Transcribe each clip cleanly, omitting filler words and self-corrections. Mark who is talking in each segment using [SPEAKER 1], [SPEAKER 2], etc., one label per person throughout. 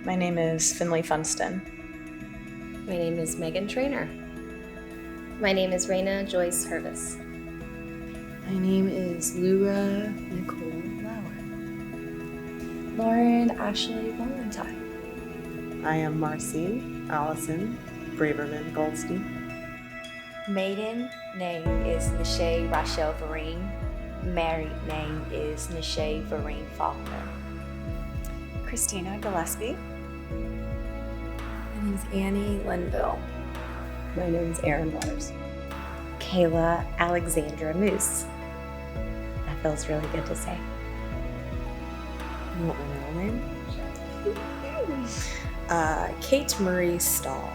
[SPEAKER 1] My name is Finley Funston.
[SPEAKER 2] My name is Megan Trainer.
[SPEAKER 3] My name is Raina Joyce Hervis.
[SPEAKER 4] My name is Lura Nicole Lauer.
[SPEAKER 5] Lauren Ashley Valentine.
[SPEAKER 6] I am Marcy Allison Braverman Goldstein.
[SPEAKER 7] Maiden name is Nishay Rachel Vereen. Married name is Nishay Vereen Faulkner.
[SPEAKER 8] Christina Gillespie.
[SPEAKER 9] My name is Annie Linville.
[SPEAKER 10] My name is Erin Waters.
[SPEAKER 11] Kayla Alexandra Moose. That feels really good to say.
[SPEAKER 4] You want my middle name?
[SPEAKER 9] Kate Marie Stahl.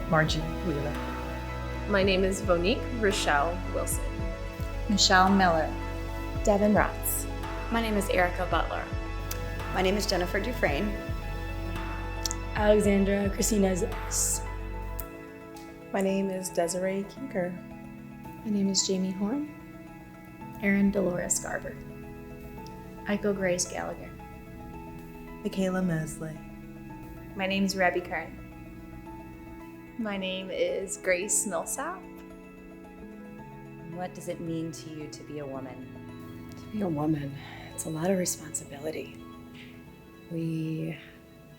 [SPEAKER 10] Margie Wheeler.
[SPEAKER 2] My name is Vonique Rochelle Wilson.
[SPEAKER 5] Michelle Miller.
[SPEAKER 3] Devin Rotz.
[SPEAKER 12] My name is Erica Butler.
[SPEAKER 8] My name is Jennifer Dufresne.
[SPEAKER 5] Alexandra Christina Zipps.
[SPEAKER 4] My name is Desiree Kinker.
[SPEAKER 13] My name is Jamie Horn.
[SPEAKER 5] Erin Dolores Garber.
[SPEAKER 3] Aiko Grace Gallagher.
[SPEAKER 6] Michaela Mesley.
[SPEAKER 12] My name is Rabbi Kern.
[SPEAKER 2] My name is Grace Millsap.
[SPEAKER 7] What does it mean to you to be a woman?
[SPEAKER 10] To be a woman, it's a lot of responsibility. We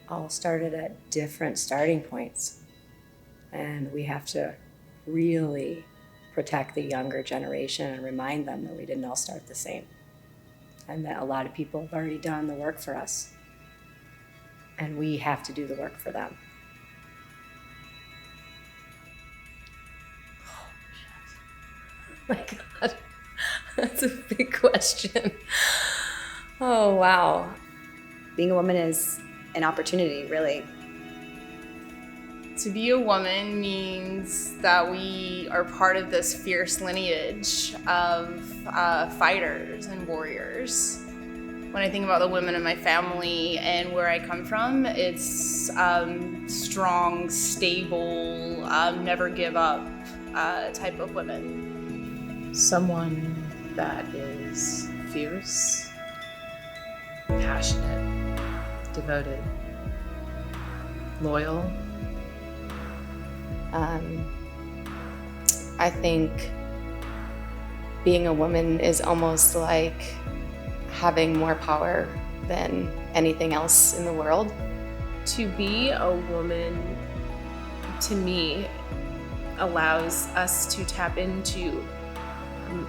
[SPEAKER 10] all started at different starting points, and we have to really protect the younger generation and remind them that we didn't all start the same, and that a lot of people have already done the work for us, and we have to do the work for them.
[SPEAKER 2] Oh my God, that's a big question. Oh, wow.
[SPEAKER 8] Being a woman is an opportunity, really.
[SPEAKER 12] To be a woman means that we are part of this fierce lineage of fighters and warriors. When I think about the women in my family and where I come from, it's strong, stable, never give up type of women.
[SPEAKER 1] Someone that is fierce, passionate, devoted, loyal.
[SPEAKER 2] I think being a woman is almost like having more power than anything else in the world. To be a woman, to me, allows us to tap into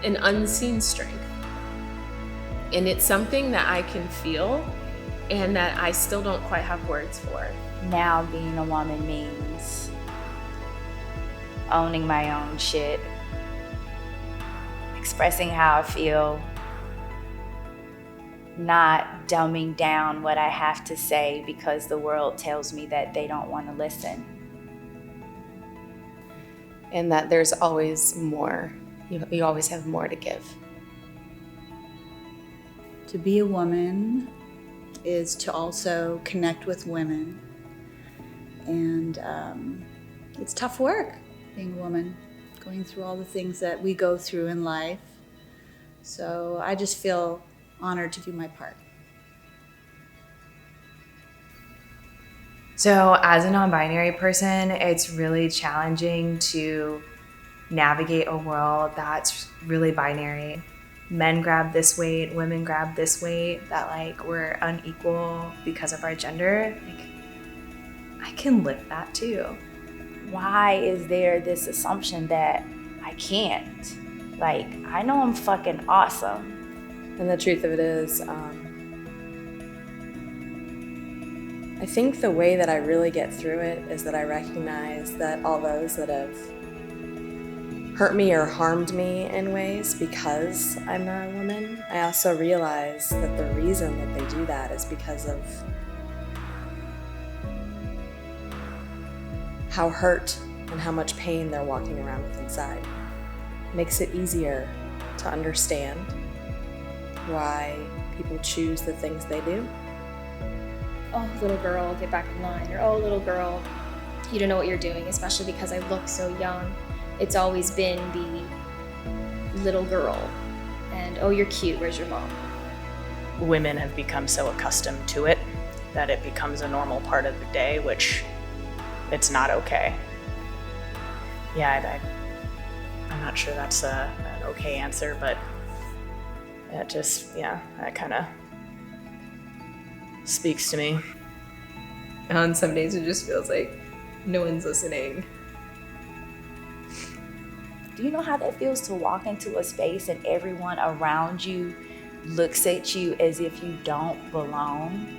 [SPEAKER 2] an unseen strength. And it's something that I can feel and that I still don't quite have words for.
[SPEAKER 7] Now being a woman means owning my own shit, expressing how I feel, not dumbing down what I have to say because the world tells me that they don't want to listen.
[SPEAKER 2] And that there's always more. You always have more to give.
[SPEAKER 4] To be a woman is to also connect with women. And it's tough work being a woman, going through all the things that we go through in life. So I just feel honored to do my part.
[SPEAKER 14] So as a non-binary person, it's really challenging to navigate a world that's really binary. Men grab this weight, women grab this weight, that like we're unequal because of our gender. Like, I can lift that too.
[SPEAKER 7] Why is there this assumption that I can't? Like, I know I'm fucking awesome.
[SPEAKER 9] And the truth of it is, I think the way that I really get through it is that I recognize that all those that have hurt me or harmed me in ways because I'm a woman, I also realize that the reason that they do that is because of how hurt and how much pain they're walking around with inside. It makes it easier to understand why people choose the things they do.
[SPEAKER 3] Oh, little girl, get back in line. Or, oh, little girl, you don't know what you're doing, especially because I look so young. It's always been the little girl. And, oh, you're cute, where's your mom?
[SPEAKER 1] Women have become so accustomed to it that it becomes a normal part of the day, which it's not okay. Yeah, I'm not sure that's an okay answer, but it just, that kind of speaks to me.
[SPEAKER 14] On some days it just feels like no one's listening.
[SPEAKER 7] Do you know how that feels to walk into a space and everyone around you looks at you as if you don't belong?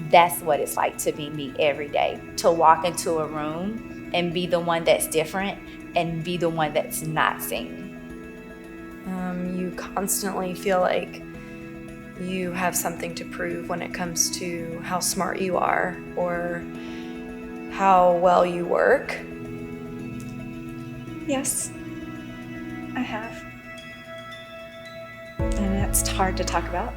[SPEAKER 7] That's what it's like to be me every day. To walk into a room and be the one that's different and be the one that's not seen.
[SPEAKER 2] You constantly feel like you have something to prove when it comes to how smart you are or how well you work.
[SPEAKER 8] Yes, I have. And it's hard to talk about.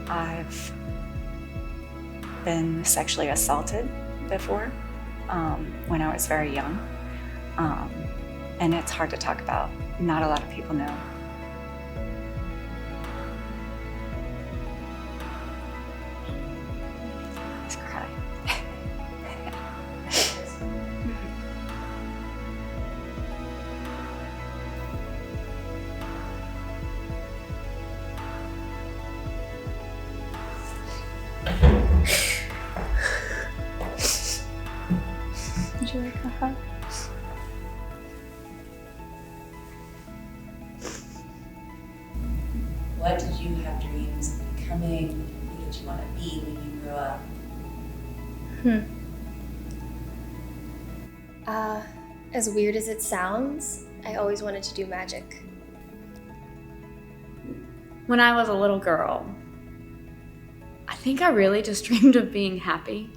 [SPEAKER 8] I've been sexually assaulted before when I was very young. And it's hard to talk about. Not a lot of people know. I just cry.
[SPEAKER 5] Would you like a hug?
[SPEAKER 15] What did you have dreams of becoming? Who did you want to be when you grew up?
[SPEAKER 3] As weird as it sounds, I always wanted to do magic.
[SPEAKER 5] When I was a little girl, I think I really just dreamed of being happy.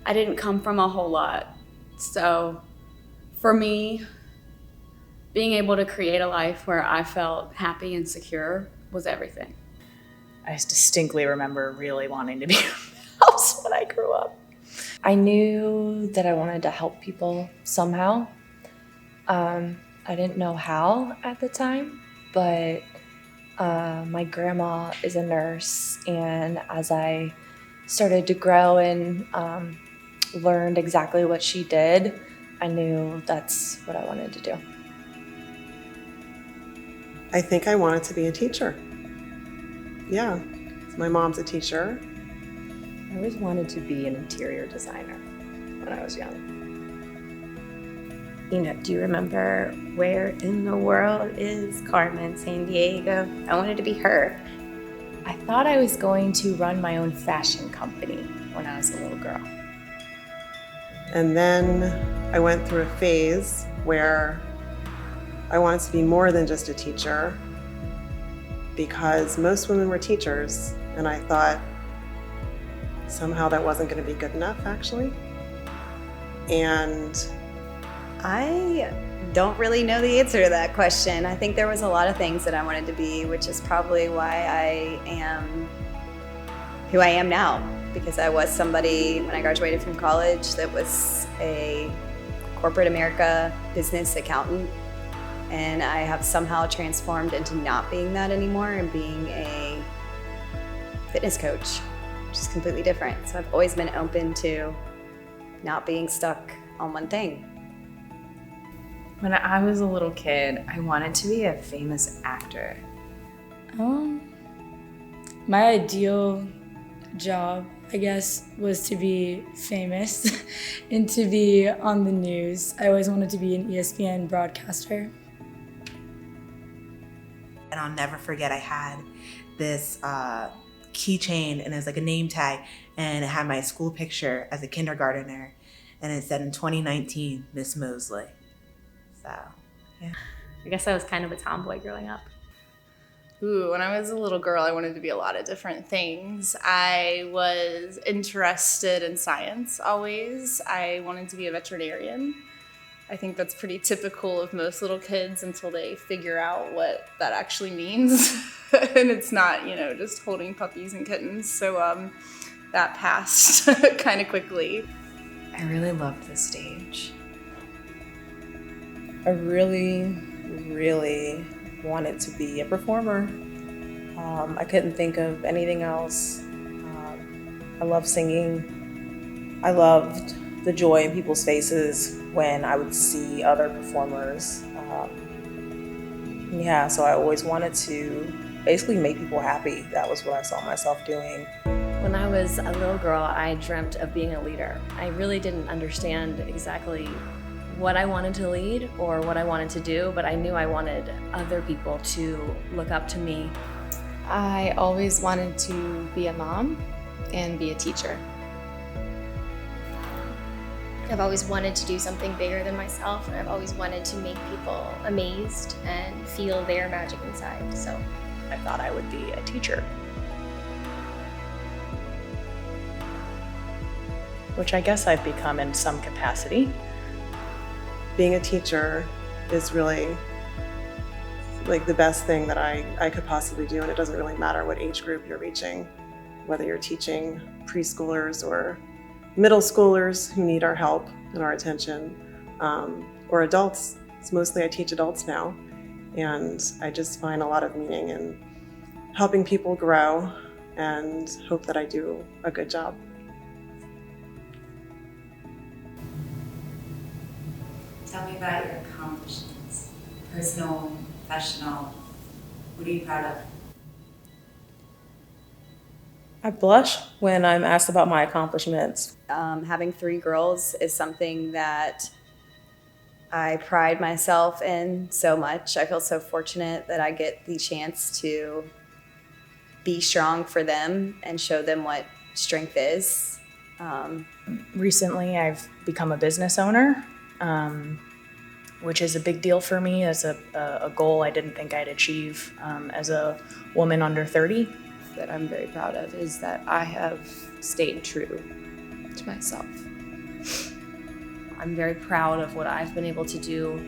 [SPEAKER 5] I didn't come from a whole lot. So for me, being able to create a life where I felt happy and secure was everything.
[SPEAKER 1] I distinctly remember really wanting to be a mouse when I grew up.
[SPEAKER 2] I knew that I wanted to help people somehow. I didn't know how at the time, but my grandma is a nurse, and as I started to grow and learned exactly what she did, I knew that's what I wanted to do.
[SPEAKER 6] I think I wanted to be a teacher. Yeah, my mom's a teacher.
[SPEAKER 9] I always wanted to be an interior designer when I was young.
[SPEAKER 11] You know, do you remember where in the world is Carmen Sandiego? I wanted to be her.
[SPEAKER 2] I thought I was going to run my own fashion company when I was a little girl.
[SPEAKER 6] And then I went through a phase where I wanted to be more than just a teacher, because most women were teachers, and I thought somehow that wasn't going to be good enough, actually. And
[SPEAKER 8] I don't really know the answer to that question. I think there was a lot of things that I wanted to be, which is probably why I am who I am now, because I was somebody when I graduated from college that was a corporate America business accountant, and I have somehow transformed into not being that anymore and being a fitness coach, which is completely different. So I've always been open to not being stuck on one thing.
[SPEAKER 14] When I was a little kid, I wanted to be a famous actor.
[SPEAKER 5] My ideal job, I guess, was to be famous and to be on the news. I always wanted to be an ESPN broadcaster.
[SPEAKER 16] And I'll never forget, I had this keychain, and it was like a name tag, and it had my school picture as a kindergartner, and it said in 2019, Miss Mosley. So, yeah.
[SPEAKER 13] I guess I was kind of a tomboy growing up.
[SPEAKER 12] Ooh, when I was a little girl, I wanted to be a lot of different things. I was interested in science always. I wanted to be a veterinarian. I think that's pretty typical of most little kids until they figure out what that actually means. And it's not, just holding puppies and kittens. So that passed kind of quickly.
[SPEAKER 14] I really loved the stage.
[SPEAKER 9] I really, really wanted to be a performer.
[SPEAKER 17] I couldn't think of anything else. I love singing. I loved the joy in people's faces when I would see other performers. Yeah, so I always wanted to basically make people happy. That was what I saw myself doing.
[SPEAKER 13] When I was a little girl, I dreamt of being a leader. I really didn't understand exactly what I wanted to lead or what I wanted to do, but I knew I wanted other people to look up to me.
[SPEAKER 2] I always wanted to be a mom and be a teacher.
[SPEAKER 3] I've always wanted to do something bigger than myself, and I've always wanted to make people amazed and feel their magic inside. So
[SPEAKER 1] I thought I would be a teacher, which I guess I've become in some capacity.
[SPEAKER 6] Being a teacher is really like the best thing that I could possibly do, and it doesn't really matter what age group you're reaching, whether you're teaching preschoolers or middle schoolers who need our help and our attention, or adults. It's mostly I teach adults now, and I just find a lot of meaning in helping people grow and hope that I do a good job.
[SPEAKER 15] Tell me about your accomplishments, personal, professional. What are you proud of?
[SPEAKER 17] I blush when I'm asked about my accomplishments.
[SPEAKER 8] Having 3 girls is something that I pride myself in so much. I feel so fortunate that I get the chance to be strong for them and show them what strength is.
[SPEAKER 1] Recently, I've become a business owner, which is a big deal for me as a goal I didn't think I'd achieve as a woman under 30.
[SPEAKER 2] That I'm very proud of is that I have stayed true to myself.
[SPEAKER 13] I'm very proud of what I've been able to do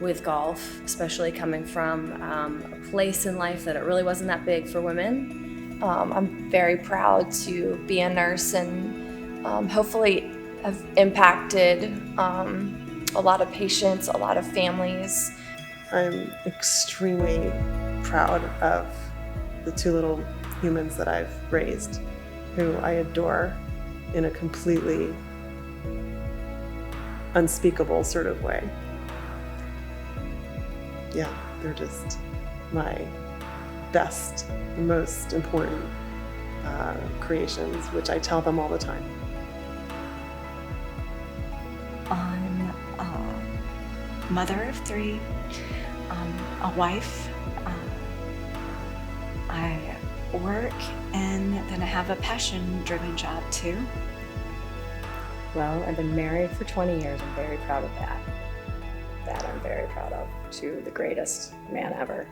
[SPEAKER 13] with golf, especially coming from a place in life that it really wasn't that big for women.
[SPEAKER 2] I'm very proud to be a nurse and hopefully have impacted a lot of patients, a lot of families.
[SPEAKER 6] I'm extremely proud of the 2 little humans that I've raised, who I adore in a completely unspeakable sort of way. Yeah, they're just my best, most important creations, which I tell them all the time.
[SPEAKER 18] I'm a mother of 3, a wife. I work, and then I have a passion-driven job too.
[SPEAKER 10] Well, I've been married for 20 years. I'm very proud of that. That I'm very proud of, to the greatest man ever.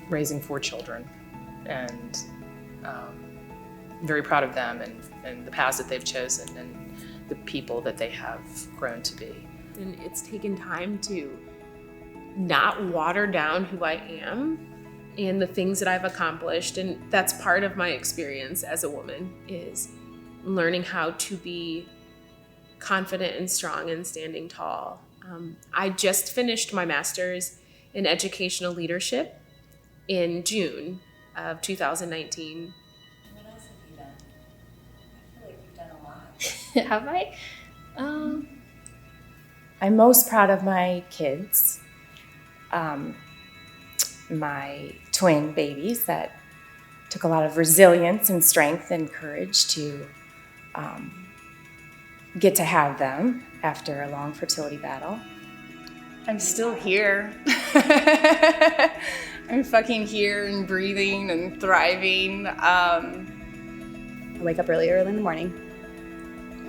[SPEAKER 19] Raising 4 children, and very proud of them and the paths that they've chosen and the people that they have grown to be.
[SPEAKER 12] And it's taken time to not water down who I am and the things that I've accomplished. And that's part of my experience as a woman, is learning how to be confident and strong and standing tall. I just finished my master's in educational leadership in June of 2019.
[SPEAKER 15] What else have you done? I feel like you've done a lot.
[SPEAKER 3] Have I?
[SPEAKER 20] I'm most proud of my kids, my twin babies that took a lot of resilience and strength and courage to get to have them after a long fertility battle.
[SPEAKER 12] I'm still here. I'm fucking here and breathing and thriving.
[SPEAKER 8] I wake up really early in the morning.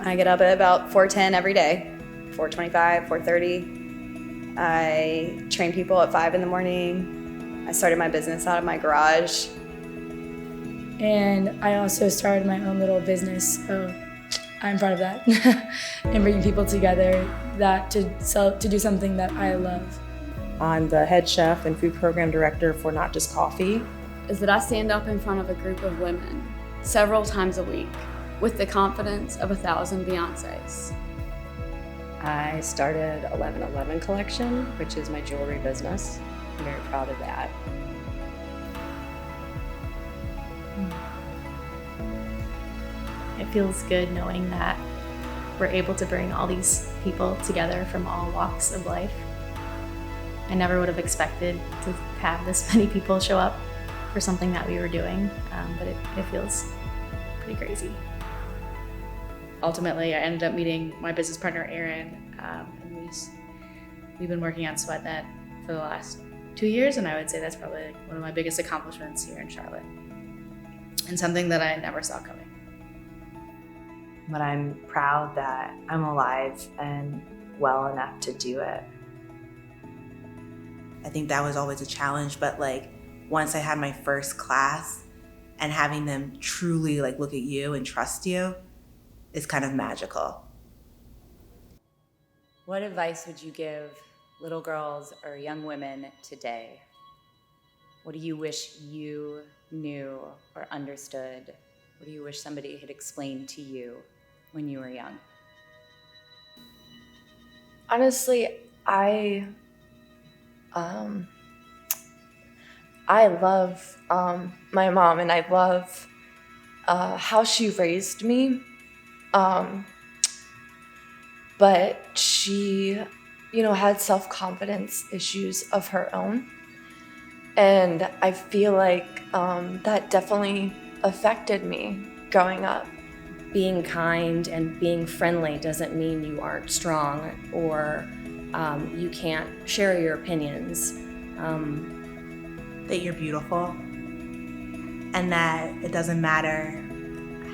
[SPEAKER 8] I get up at about 4:10 every day, 4:25, 4:30. I train people at 5 in the morning. I started my business out of my garage.
[SPEAKER 21] And I also started my own little business, so I'm proud of that. And bringing people together to do something that I love.
[SPEAKER 17] I'm the head chef and food program director for Not Just Coffee.
[SPEAKER 5] Is that I stand up in front of a group of women several times a week with the confidence of 1,000 Beyoncés.
[SPEAKER 10] I started 1111 Collection, which is my jewelry business. I'm very proud of that.
[SPEAKER 4] It feels good knowing that we're able to bring all these people together from all walks of life. I never would have expected to have this many people show up for something that we were doing, but it feels pretty crazy. Ultimately, I ended up meeting my business partner, Erin, and we've been working on SweatNET for the last 2 years, and I would say that's probably one of my biggest accomplishments here in Charlotte, and something that I never saw coming.
[SPEAKER 14] But I'm proud that I'm alive and well enough to do it.
[SPEAKER 16] I think that was always a challenge, but like once I had my first class and having them truly like look at you and trust you is kind of magical.
[SPEAKER 7] What advice would you give little girls or young women today? What do you wish you knew or understood? What do you wish somebody had explained to you when you were young?
[SPEAKER 2] Honestly, I love my mom, and I love how she raised me. But she, had self-confidence issues of her own. And I feel like that definitely affected me growing up.
[SPEAKER 13] Being kind and being friendly doesn't mean you aren't strong or you can't share your opinions.
[SPEAKER 16] That you're beautiful and that it doesn't matter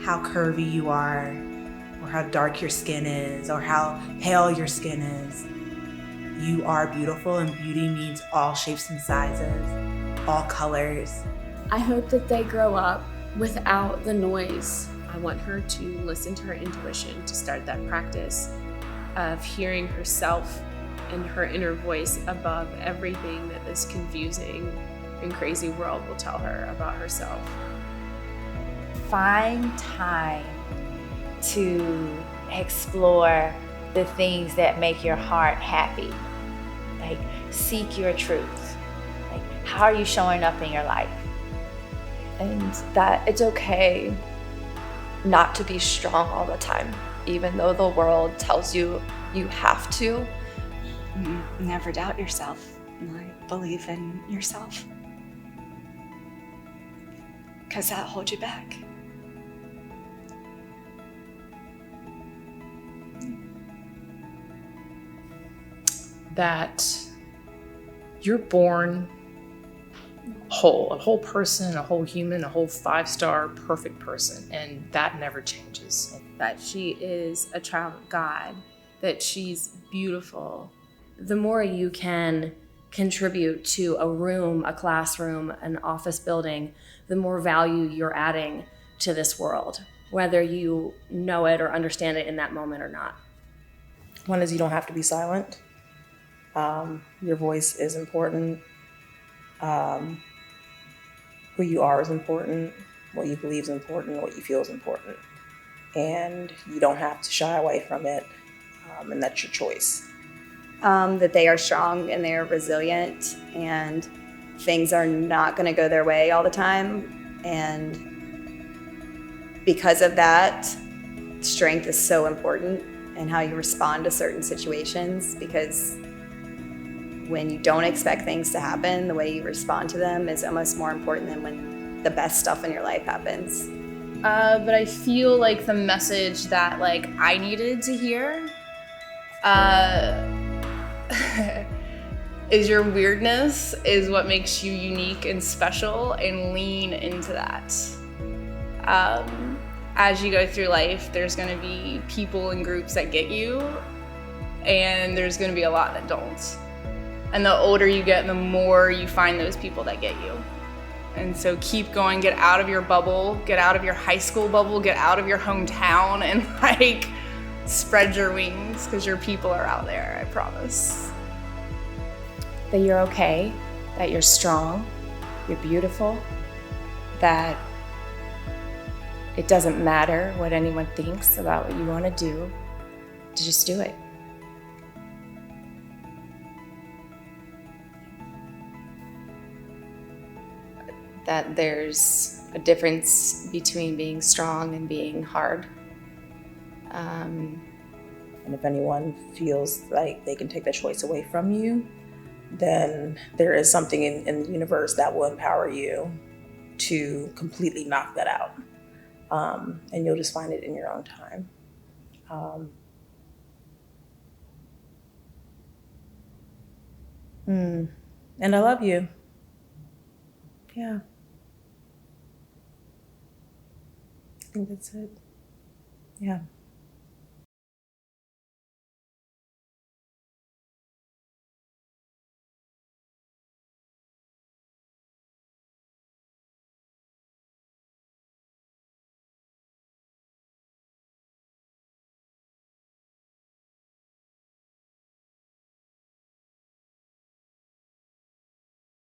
[SPEAKER 16] how curvy you are or how dark your skin is or how pale your skin is. You are beautiful, and beauty means all shapes and sizes, all colors.
[SPEAKER 5] I hope that they grow up without the noise. I want her to listen to her intuition, to start that practice of hearing herself and her inner voice above everything that this confusing and crazy world will tell her about herself.
[SPEAKER 7] Find time to explore the things that make your heart happy. Like, seek your truth. Like, how are you showing up in your life?
[SPEAKER 2] And that it's okay not to be strong all the time, even though the world tells you you have to.
[SPEAKER 18] Never doubt yourself. Like, believe in yourself. Because that holds you back.
[SPEAKER 19] That you're born whole, a whole person, a whole human, a whole 5-star perfect person, and that never changes.
[SPEAKER 5] That she is a child of God, that she's beautiful.
[SPEAKER 13] The more you can contribute to a room, a classroom, an office building, the more value you're adding to this world, whether you know it or understand it in that moment or not.
[SPEAKER 17] One is you don't have to be silent. Your voice is important. Who you are is important. What you believe is important. What you feel is important. And you don't have to shy away from it. And that's your choice.
[SPEAKER 8] That they are strong and they are resilient, and things are not going to go their way all the time. And because of that, strength is so important, and how you respond to certain situations, because when you don't expect things to happen, the way you respond to them is almost more important than when the best stuff in your life happens.
[SPEAKER 12] But I feel like the message that like I needed to hear is your weirdness is what makes you unique and special, and lean into that. As you go through life, there's gonna be people and groups that get you, and there's gonna be a lot that don't. And the older you get, the more you find those people that get you. And so keep going, get out of your bubble, get out of your high school bubble, get out of your hometown, and like spread your wings, because your people are out there, I promise.
[SPEAKER 13] That you're okay, that you're strong, you're beautiful, that it doesn't matter what anyone thinks about what you want to do, to just do it.
[SPEAKER 2] That there's a difference between being strong and being hard.
[SPEAKER 17] And if anyone feels like they can take that choice away from you, then there is something in the universe that will empower you to completely knock that out. And you'll just find it in your own time. And I love you. Yeah. I think that's it. Yeah.